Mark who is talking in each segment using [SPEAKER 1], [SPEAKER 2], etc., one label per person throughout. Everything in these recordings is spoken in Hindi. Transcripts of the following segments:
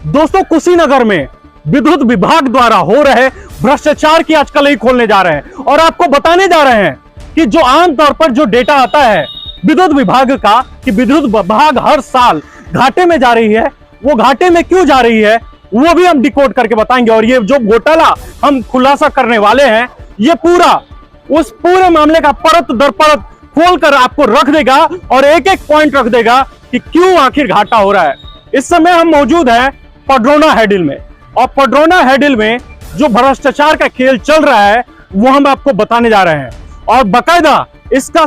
[SPEAKER 1] दोस्तों, कुशीनगर में विद्युत विभाग द्वारा हो रहे भ्रष्टाचार की आज कलई खोलने जा रहे हैं और आपको बताने जा रहे हैं कि जो आमतौर पर जो डेटा आता है विद्युत विभाग का कि विद्युत विभाग हर साल घाटे में जा रही है, वो घाटे में क्यों जा रही है वो भी हम डिकोड करके बताएंगे। और ये जो घोटाला हम खुलासा करने वाले हैं, ये पूरा उस पूरे मामले का परत दर परत खोलकर आपको रख देगा और एक एक पॉइंट रख देगा कि क्यों आखिर घाटा हो रहा है। इस समय हम मौजूद हैं पडरौना हेडिल में, और पडरौना हेडिल में जो भ्रष्टाचार का खेल चल रहा है वो हम आपको बताने जा रहे हैं और बकायदा इसका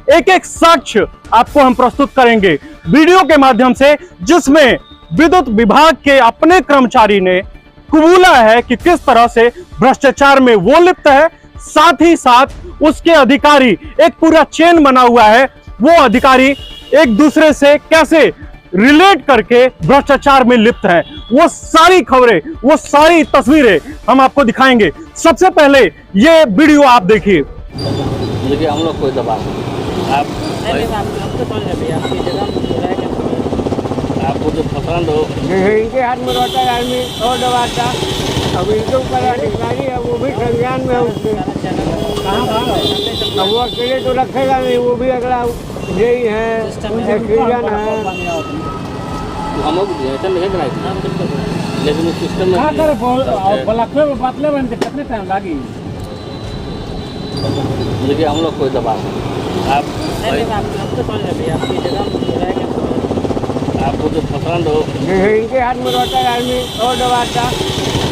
[SPEAKER 1] एक एक साक्ष्य आपको हम प्रस्तुत करेंगे वीडियो के माध्यम से, जिसमें विद्युत विभाग के अपने कर्मचारी ने कबूला है कि किस तरह से भ्रष्टाचार में वो लिप्त है। साथ ही साथ उसके अधिकारी, एक पूरा चेन बना हुआ है, वो अधिकारी एक दूसरे से कैसे रिलेट करके भ्रष्टाचार में लिप्त है, वो सारी खबरें, वो सारी तस्वीरें हम आपको दिखाएंगे। सबसे पहले ये वीडियो आप देखिए।
[SPEAKER 2] देखिए, हम लोग कोई दबाव नहीं, आपको जो पसंद हो।
[SPEAKER 3] इनके हाथ में रोटा आदमी और दबाता, अब इनके ऊपर अधिकारी है, वो भी संज्ञान में है उसके। अब वो अकेले तो रखेगा नहीं, वो भी अगला यही है, एक्सीजन है।
[SPEAKER 2] हम लोग लेकिन सिस्टम में
[SPEAKER 3] कितने टाइम लगी।
[SPEAKER 2] देखिए, हम लोग कोई दबाव नहीं, आपको जो पसंद हो।
[SPEAKER 3] इनके हाथ में रोटा आदमी और दबाता,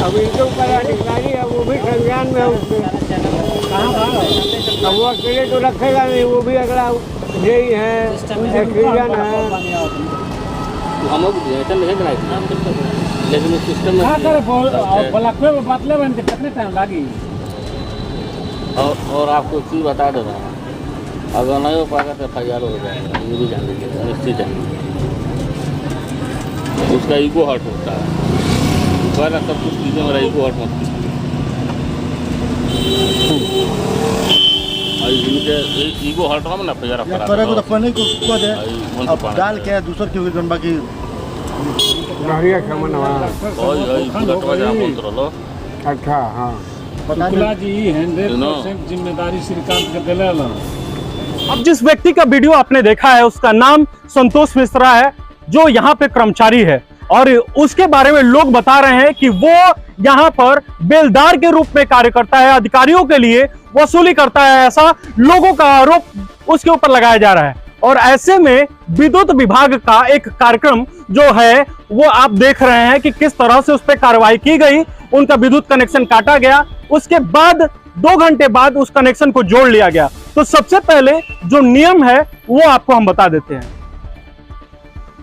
[SPEAKER 3] अब इनके ऊपर अधिकारी है, वो भी संज्ञान में है उसके। अब वो अकेले तो रखेगा नहीं, वो भी अगला यही है, एक्सीजन है।
[SPEAKER 2] हम लोग लेकिन सिस्टम में
[SPEAKER 3] कितने टाइम लगी।
[SPEAKER 2] और आपको चीज बता दे रहा हूँ, अगर नहीं हो पाएगा तो FIR हो जाएगा, ये भी जान लीजिएगा, निश्चित है। उसका ईगो हर्ट होता है, पहला सब कुछ चीज़ें मेरा ईगो हर्ट होता है। ईगो हर्ट हो ना FIR
[SPEAKER 4] तो पहले को दे अब डाल के दूसर के गन बाकी
[SPEAKER 3] बढ़िया खमन अच्छा। हाँ,
[SPEAKER 4] पता
[SPEAKER 3] जी 100% जिम्मेदारी श्रीकांत के दिले।
[SPEAKER 1] अब जिस व्यक्ति का वीडियो आपने देखा है उसका नाम संतोष मिश्रा है, जो यहाँ पे कर्मचारी है, और उसके बारे में लोग बता रहे हैं कि वो यहाँ पर बेलदार के रूप में कार्य करता है, अधिकारियों के लिए वसूली करता है, ऐसा लोगों का आरोप उसके ऊपर लगाया जा रहा है। और ऐसे में विद्युत विभाग का एक कार्यक्रम जो है वो आप देख रहे हैं कि किस तरह से उस पर कार्रवाई की गई, उनका विद्युत कनेक्शन काटा गया, उसके बाद 2 घंटे बाद उस कनेक्शन को जोड़ लिया गया। तो सबसे पहले जो नियम है वो आपको हम बता देते हैं।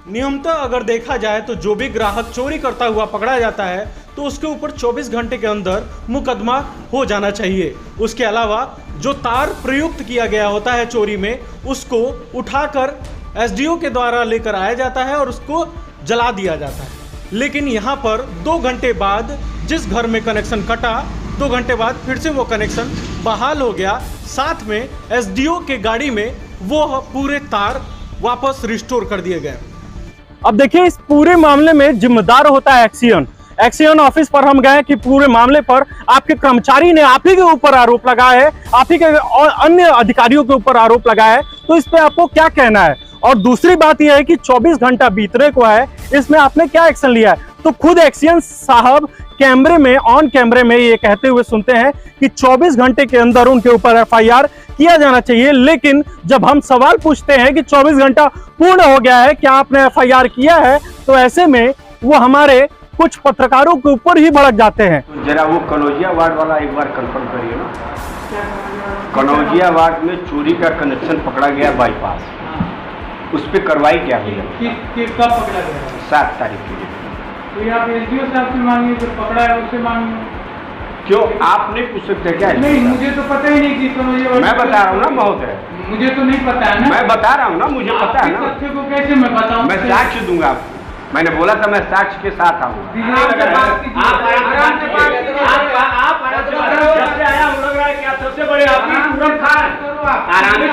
[SPEAKER 1] नियमतः अगर देखा जाए तो जो भी ग्राहक चोरी करता हुआ पकड़ा जाता है तो उसके ऊपर 24 घंटे के अंदर मुकदमा हो जाना चाहिए। उसके अलावा जो तार प्रयुक्त किया गया होता है चोरी में, उसको उठाकर SDO के द्वारा लेकर आया जाता है और उसको जला दिया जाता है। लेकिन यहाँ पर 2 घंटे बाद जिस घर में कनेक्शन कटा, 2 घंटे बाद फिर से वो कनेक्शन बहाल हो गया, साथ में SDO के गाड़ी में वो पूरे तार वापस रिस्टोर कर दिए गए। अब देखिए, इस पूरे मामले में जिम्मेदार होता है एक्सियन ऑफिस पर हम गए कि पूरे मामले पर आपके कर्मचारी ने आप ही के ऊपर आरोप लगाया है, आप ही के और अन्य अधिकारियों के ऊपर आरोप लगाया है, तो इस पे आपको क्या कहना है। और दूसरी बात यह है कि 24 घंटा बीतने को है, इसमें आपने क्या एक्शन लिया है। तो खुद एक्सियन साहब कैमरे में, ऑन कैमरे में ये कहते हुए सुनते हैं कि 24 घंटे के अंदर उनके ऊपर FIR किया जाना चाहिए। लेकिन जब हम सवाल पूछते हैं कि 24 घंटा पूर्ण हो गया है, क्या आपने FIR किया है, तो ऐसे में वो हमारे कुछ पत्रकारों के ऊपर ही भड़क जाते हैं।
[SPEAKER 5] जरा वो कनौजिया वार्ड वाला एक बार कंफर्म करिए ना। कनौजिया वार्ड में चोरी का कनेक्शन पकड़ा गया बाईपास, उस पर कार्रवाई क्या हुई?
[SPEAKER 6] कब पकड़ा गया?
[SPEAKER 5] 7 तारीख के लिए।
[SPEAKER 6] तो आप SDO साहब से मांगिए, जो पकड़ा है उससे मांगिए।
[SPEAKER 5] क्यों आप नहीं पूछ सकते क्या?
[SPEAKER 6] नहीं, मुझे तो पता ही नहीं कि
[SPEAKER 5] मैं बता रहा हूँ ना, बहुत है,
[SPEAKER 6] मुझे तो नहीं पता है ना।
[SPEAKER 5] मैं बता रहा हूँ ना, मुझे पता है ना।
[SPEAKER 6] तथ्य को कैसे मैं बताऊँ?
[SPEAKER 5] मैं साक्ष्य दूंगा आपको, मैंने बोला था मैं साक्ष्य के साथ आऊँगा। सबसे बड़े आराम से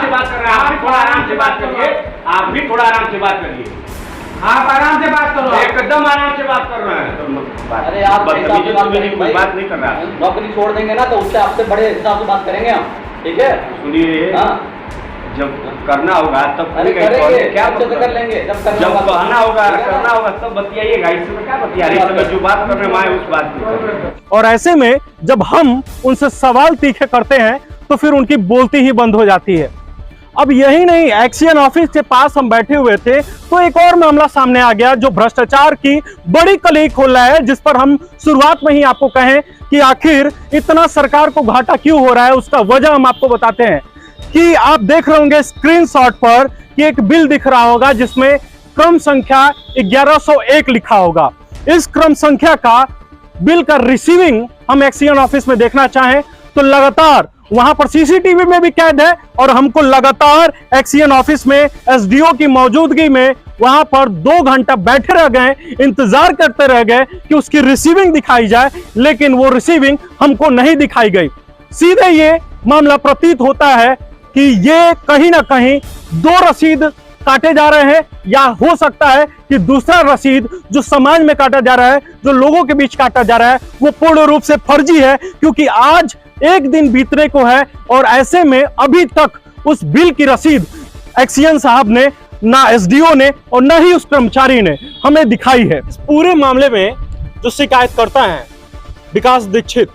[SPEAKER 5] बात कर रहे हैं, आप भी थोड़ा आराम से बात करिए, आप भी थोड़ा आराम से बात करिए।
[SPEAKER 6] आप आराम से बात करो।
[SPEAKER 5] एकदम आराम से बात कर रहे हैं।
[SPEAKER 2] अरे आप
[SPEAKER 5] बदतमीजी तो मेरी कोई बात नहीं कर रहा है।
[SPEAKER 2] नौकरी छोड़ देंगे ना तो उससे आपसे बड़े हिसाब से बात करेंगे हम, ठीक है?
[SPEAKER 5] सुनिए,
[SPEAKER 2] हाँ,
[SPEAKER 5] जब करना होगा तब
[SPEAKER 2] अरे
[SPEAKER 5] करेंगे,
[SPEAKER 2] करेंगे,
[SPEAKER 5] क्या
[SPEAKER 2] अच्छे से
[SPEAKER 5] मतलब?
[SPEAKER 2] कर लेंगे। जब
[SPEAKER 5] जब कहना होगा करना होगा तब बतियाइएगा। इसमें क्या बतिया रहे हैं? जो बात कर रहे हैं वहाँ उस बात पे कर रहे हैं।
[SPEAKER 1] और ऐसे में जब हम उनसे सवाल तीखे करते हैं तो फिर उनकी बोलती ही बंद हो जाती है। अब यही नहीं, एक्सियन ऑफिस के पास हम बैठे हुए थे तो एक और मामला सामने आ गया जो भ्रष्टाचार की बड़ी कली खोल रहा है, जिस पर हम शुरुआत में ही आपको कहें कि आखिर इतना सरकार को घाटा क्यों हो रहा है, उसका वजह हम आपको बताते हैं। कि आप देख रहे होंगे स्क्रीनशॉट पर कि एक बिल दिख रहा होगा जिसमें क्रम संख्या 1101 लिखा होगा। इस क्रम संख्या का बिल का रिसीविंग हम एक्सियन ऑफिस में देखना चाहें तो लगातार वहां पर सीसीटीवी में भी कैद है और हमको लगातार एक्सियन ऑफिस में एसडीओ की मौजूदगी में वहां पर 2 घंटा बैठे रह गए, इंतजार करते रह गए कि उसकी रिसीविंग दिखाई जाए, लेकिन वो रिसीविंग हमको नहीं दिखाई गई। सीधे ये मामला प्रतीत होता है कि ये कहीं ना कहीं 2 रसीद काटे जा रहे हैं, या हो सकता है कि दूसरा रसीद जो समाज में काटा जा रहा है, जो लोगों के बीच काटा जा रहा है, वो पूर्ण रूप से फर्जी है, क्योंकि आज एक दिन बीतने को है और ऐसे में अभी तक उस बिल की रसीद एक्सियन साहब ने, ना एसडीओ ने और ना ही उस कर्मचारी ने हमें दिखाई है। इस पूरे मामले में जो शिकायत करता है विकास दीक्षित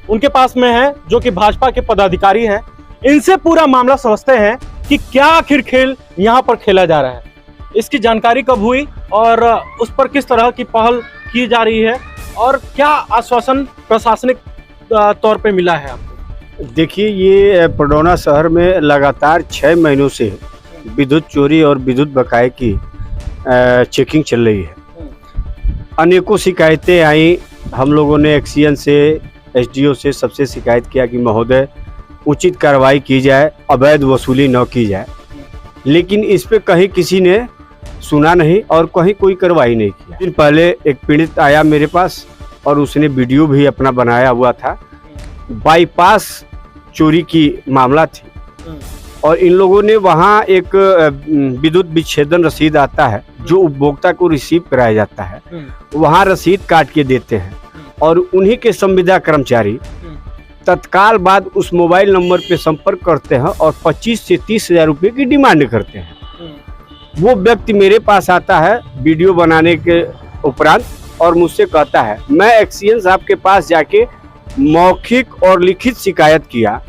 [SPEAKER 1] उनके पास में है, जो कि भाजपा के पदाधिकारी हैं। इनसे पूरा मामला समझते हैं कि क्या आखिर खेल यहाँ पर खेला जा रहा है, इसकी जानकारी कब हुई और उस पर किस तरह की पहल की जा रही है और क्या आश्वासन प्रशासनिक तौर पे मिला है आपको।
[SPEAKER 7] देखिए, ये पडौना शहर में लगातार 6 महीनों से विद्युत चोरी और विद्युत बकाये की चेकिंग चल रही है। अनेकों शिकायतें आई, हम लोगों ने एक्सियन से, एसडीओ से सबसे शिकायत किया कि महोदय उचित कार्रवाई की जाए, अवैध वसूली न की जाए, लेकिन इस पे कहीं किसी ने सुना नहीं और कहीं कोई कार्रवाई नहीं किया। दिन पहले एक पीड़ित आया मेरे पास और उसने वीडियो भी अपना बनाया हुआ था। बाईपास चोरी की मामला थी और इन लोगों ने वहाँ एक विद्युत विच्छेदन रसीद आता है जो उपभोक्ता को रिसीव कराया जाता है, वहाँ रसीद काट के देते हैं और उन्हीं के संविदा कर्मचारी तत्काल बाद उस मोबाइल नंबर पे संपर्क करते हैं और 25 से 30 हजार रुपये की डिमांड करते हैं। वो व्यक्ति मेरे पास आता है वीडियो बनाने के उपरांत और मुझसे कहता है, मैं एक्सियन साहब के पास जाके मौखिक और लिखित शिकायत किया।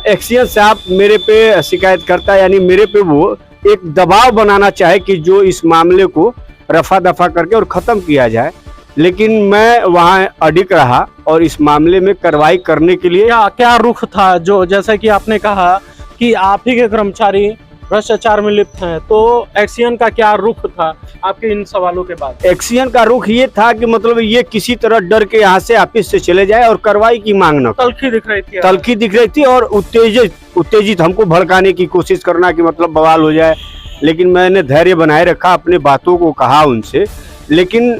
[SPEAKER 7] एक्सियन साहब मेरे पे शिकायत करता है, यानी मेरे पे वो एक दबाव बनाना चाहे कि जो इस मामले को रफा दफा करके और ख़त्म किया जाए, लेकिन मैं वहाँ अडिग रहा और इस मामले में कार्रवाई करने के लिए।
[SPEAKER 1] क्या रुख था, जो जैसा कि आपने कहा कि आप ही के कर्मचारी भ्रष्टाचार में लिप्त हैं, तो एक्सियन का क्या रुख था आपके इन सवालों के बाद?
[SPEAKER 7] एक्सियन का रुख ये था कि मतलब ये किसी तरह डर के यहाँ से ऑफिस से चले जाए और कार्रवाई की मांग न करे। तलखी दिख रही थी और उत्तेजित हमको भड़काने की कोशिश करना कि मतलब बवाल हो जाए, लेकिन मैंने धैर्य बनाए रखा, अपने बातों को कहा उनसे, लेकिन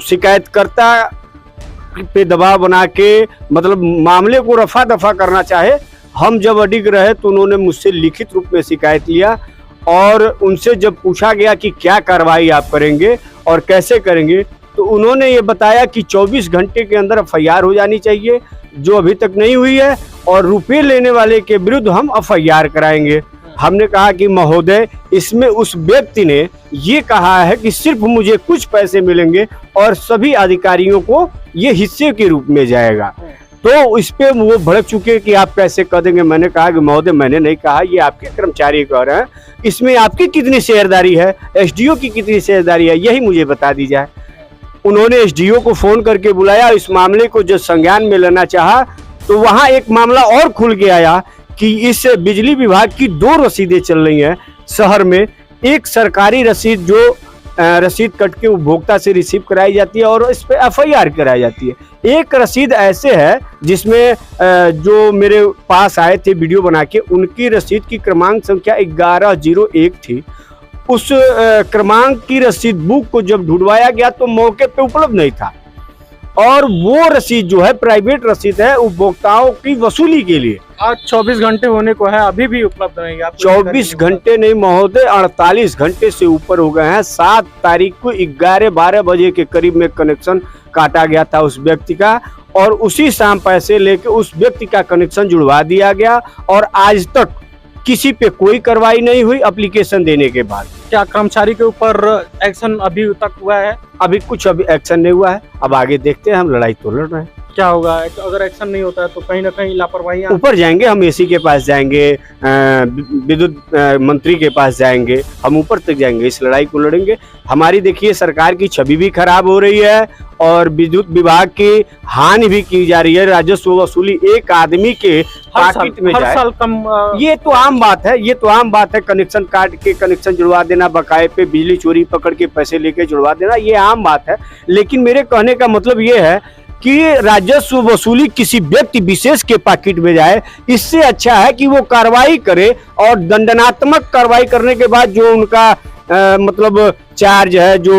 [SPEAKER 7] शिकायतकर्ता पे दबाव बना के मतलब मामले को रफा दफा करना चाहे। हम जब अडिग रहे तो उन्होंने मुझसे लिखित रूप में शिकायत लिया और उनसे जब पूछा गया कि क्या कार्रवाई आप करेंगे और कैसे करेंगे, तो उन्होंने ये बताया कि 24 घंटे के अंदर एफआईआर हो जानी चाहिए, जो अभी तक नहीं हुई है, और रुपये लेने वाले के विरुद्ध हम एफआईआर कराएंगे। हमने कहा कि महोदय, इसमें उस व्यक्ति ने ये कहा है कि सिर्फ मुझे कुछ पैसे मिलेंगे और सभी अधिकारियों को ये हिस्से के रूप में जाएगा। तो इस पे वो भड़क चुके कि आप कैसे कह देंगे। मैंने कहा कि महोदय, मैंने नहीं कहा, ये आपके कर्मचारी कह रहे हैं, इसमें आपकी कितनी शेयरदारी है, एसडीओ की कितनी शेयरदारी है, यही मुझे बता दी जाए। उन्होंने एसडीओ को फोन करके बुलाया, इस मामले को जब संज्ञान में लेना चाहा तो वहाँ एक मामला और खुल के आया कि इस बिजली विभाग की 2 रसीदें चल रही हैं शहर में। एक सरकारी रसीद जो रसीद कट के उपभोक्ता से रिसीव कराई जाती है और इस पे एफआईआर कराई जाती है। एक रसीद ऐसे है जिसमें जो मेरे पास आए थे वीडियो बना के, उनकी रसीद की क्रमांक संख्या 1101 थी। उस क्रमांक की रसीद बुक को जब ढूंढवाया गया तो मौके पे उपलब्ध नहीं था और वो रसीद जो है प्राइवेट रसीद है उपभोक्ताओं की वसूली के लिए।
[SPEAKER 1] आज 24 घंटे होने को है, अभी भी उपलब्ध नहीं है आपको?
[SPEAKER 7] 24 घंटे नहीं महोदय, 48 घंटे से ऊपर हो गए हैं। 7 तारीख को 11-12 बजे के करीब में कनेक्शन काटा गया था उस व्यक्ति का, और उसी शाम पैसे लेके उस व्यक्ति का कनेक्शन जुड़वा दिया गया, और आज तक किसी पे कोई कार्रवाई नहीं हुई एप्लीकेशन देने के बाद।
[SPEAKER 1] क्या कर्मचारी के ऊपर एक्शन अभी तक हुआ है?
[SPEAKER 7] अभी कुछ अभी एक्शन नहीं हुआ है, अब आगे देखते हैं, हम लड़ाई तो लड़ रहे हैं।
[SPEAKER 1] क्या होगा अगर एक्शन नहीं होता है तो कहीं ना कहीं लापरवाही?
[SPEAKER 7] ऊपर जाएंगे हम, एसी के पास जाएंगे, विद्युत मंत्री के पास जाएंगे, हम ऊपर तक जाएंगे, इस लड़ाई को लड़ेंगे। हमारी देखिए सरकार की छवि भी खराब हो रही है और विद्युत विभाग की हानि भी की जा रही है। राजस्व वसूली एक आदमी के पॉकेट में
[SPEAKER 1] हर
[SPEAKER 7] जाए,
[SPEAKER 1] साल कम
[SPEAKER 7] ये तो आम बात है, ये तो आम बात है। कनेक्शन काट के कनेक्शन जुड़वा देना, बकाये पे बिजली चोरी पकड़ के पैसे लेके जुड़वा देना, ये आम बात है। लेकिन मेरे कहने का मतलब ये है कि राजस्व वसूली किसी व्यक्ति विशेष के पॉकेट में जाए, इससे अच्छा है कि वो कार्रवाई करे, और दंडनात्मक कार्रवाई करने के बाद जो उनका मतलब चार्ज है जो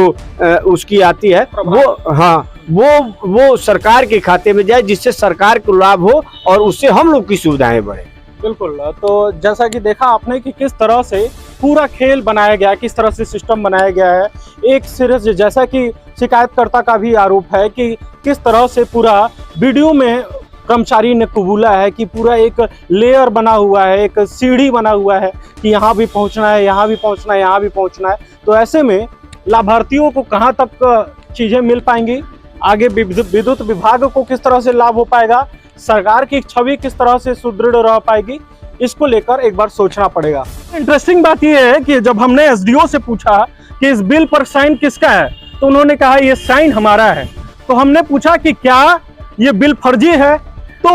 [SPEAKER 7] उसकी आती है वो, हाँ, वो सरकार के खाते में जाए, जिससे सरकार को लाभ हो और उससे हम लोग की सुविधाएं बढ़े।
[SPEAKER 1] बिल्कुल। तो जैसा कि देखा आपने कि किस तरह से पूरा खेल बनाया गया है, किस तरह से सिस्टम बनाया गया है। एक सिरे से, जैसा कि शिकायतकर्ता का भी आरोप है कि किस तरह से पूरा वीडियो में कर्मचारी ने कबूला है कि पूरा एक लेयर बना हुआ है, एक सीढ़ी बना हुआ है कि यहाँ भी पहुँचना है, यहाँ भी पहुँचना है, यहाँ भी पहुँचना है। तो ऐसे में लाभार्थियों को कहाँ तक चीज़ें मिल पाएंगी, आगे विद्युत विभाग को किस तरह से लाभ हो पाएगा, सरकार की छवि किस तरह से सुदृढ़ रह पाएगी, इसको लेकर एक बार सोचना पड़ेगा। इंटरेस्टिंग बात यह है कि जब हमने एसडीओ से पूछा कि इस बिल पर साइन किसका है, तो उन्होंने कहा ये साइन हमारा है। तो हमने पूछा कि क्या ये बिल फर्जी है, तो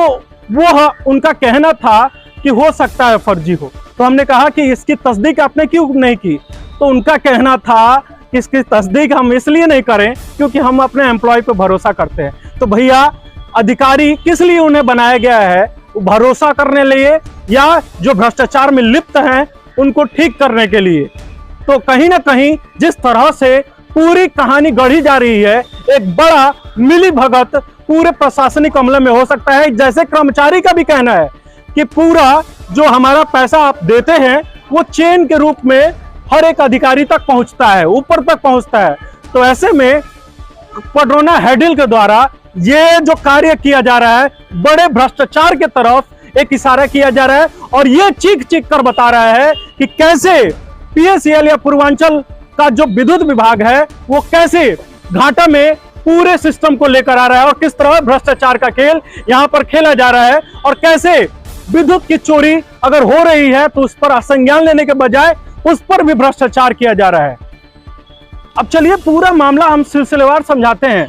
[SPEAKER 1] वो उनका कहना था कि हो सकता है फर्जी हो। तो हमने कहा कि इसकी तस्दीक आपने क्यों नहीं की, तो उनका कहना था कि इसकी तस्दीक हम इसलिए नहीं करें क्योंकि हम अपने एम्प्लॉय पे भरोसा करते हैं। तो भैया अधिकारी किस लिए उन्हें बनाया गया है, भरोसा करने लिए या जो भ्रष्टाचार में लिप्त हैं उनको ठीक करने के लिए? तो कहीं ना कहीं जिस तरह से पूरी कहानी गढ़ी जा रही है, एक बड़ा मिली भगत पूरे प्रशासनिक अमले में हो सकता है। जैसे कर्मचारी का भी कहना है कि पूरा जो हमारा पैसा आप देते हैं वो चेन के रूप में हर एक अधिकारी तक पहुंचता है, ऊपर तक पहुंचता है। तो ऐसे में पडरौना हैडिल के द्वारा ये जो कार्य किया जा रहा है, बड़े भ्रष्टाचार के तरफ एक इशारा किया जा रहा है, और ये चीख चीख कर बता रहा है कि कैसे पीएसईएल या पूर्वांचल का जो विद्युत विभाग है वो कैसे घाटा में पूरे सिस्टम को लेकर आ रहा है, और किस तरह भ्रष्टाचार का खेल यहाँ पर खेला जा रहा है, और कैसे विद्युत की चोरी अगर हो रही है तो उस पर संज्ञान लेने के बजाय उस पर भी भ्रष्टाचार किया जा रहा है। अब चलिए पूरा मामला हम सिलसिलेवार समझाते हैं।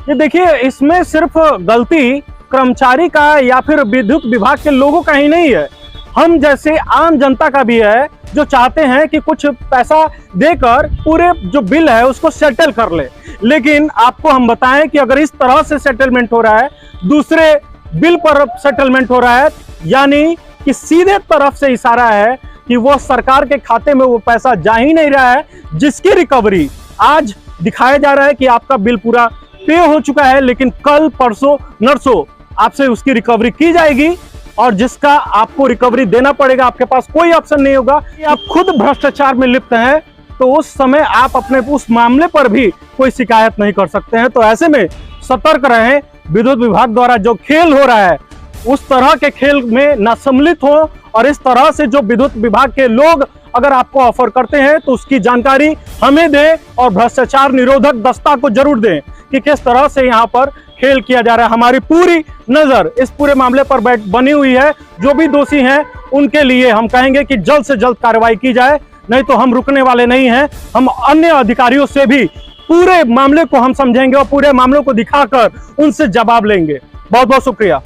[SPEAKER 1] ये देखिए, इसमें सिर्फ गलती कर्मचारी का या फिर विद्युत विभाग के लोगों का ही नहीं है, हम जैसे आम जनता का भी है, जो चाहते हैं कि कुछ पैसा देकर पूरे जो बिल है उसको सेटल कर ले। लेकिन आपको हम बताएं कि अगर इस तरह से सेटलमेंट हो रहा है, दूसरे बिल पर सेटलमेंट हो रहा है, यानी कि सीधे तरफ से इशारा है कि वो सरकार के खाते में वो पैसा जा ही नहीं रहा है, जिसकी रिकवरी आज दिखाया जा रहा है कि आपका बिल पूरा पे हो चुका है, लेकिन कल परसों नरसों आपसे उसकी रिकवरी की जाएगी, और जिसका आपको रिकवरी देना पड़ेगा। आपके पास कोई ऑप्शन नहीं होगा कि आप खुद भ्रष्टाचार में लिप्त हैं, तो उस समय आप अपने उस मामले पर भी कोई शिकायत नहीं कर सकते हैं। तो ऐसे में सतर्क रहें, विद्युत विभाग द्वारा जो खेल हो रहा है उस तरह के खेल में न सम्मिलित हो, और इस तरह से जो विद्युत विभाग के लोग अगर आपको ऑफर करते हैं तो उसकी जानकारी हमें दें, और भ्रष्टाचार निरोधक दस्ता को जरूर दें कि किस तरह से यहाँ पर खेल किया जा रहा है। हमारी पूरी नजर इस पूरे मामले पर बनी हुई है। जो भी दोषी हैं उनके लिए हम कहेंगे कि जल्द से जल्द कार्रवाई की जाए, नहीं तो हम रुकने वाले नहीं हैं। हम अन्य अधिकारियों से भी पूरे मामले को हम समझेंगे और पूरे मामले को दिखाकर उनसे जवाब लेंगे। बहुत बहुत शुक्रिया।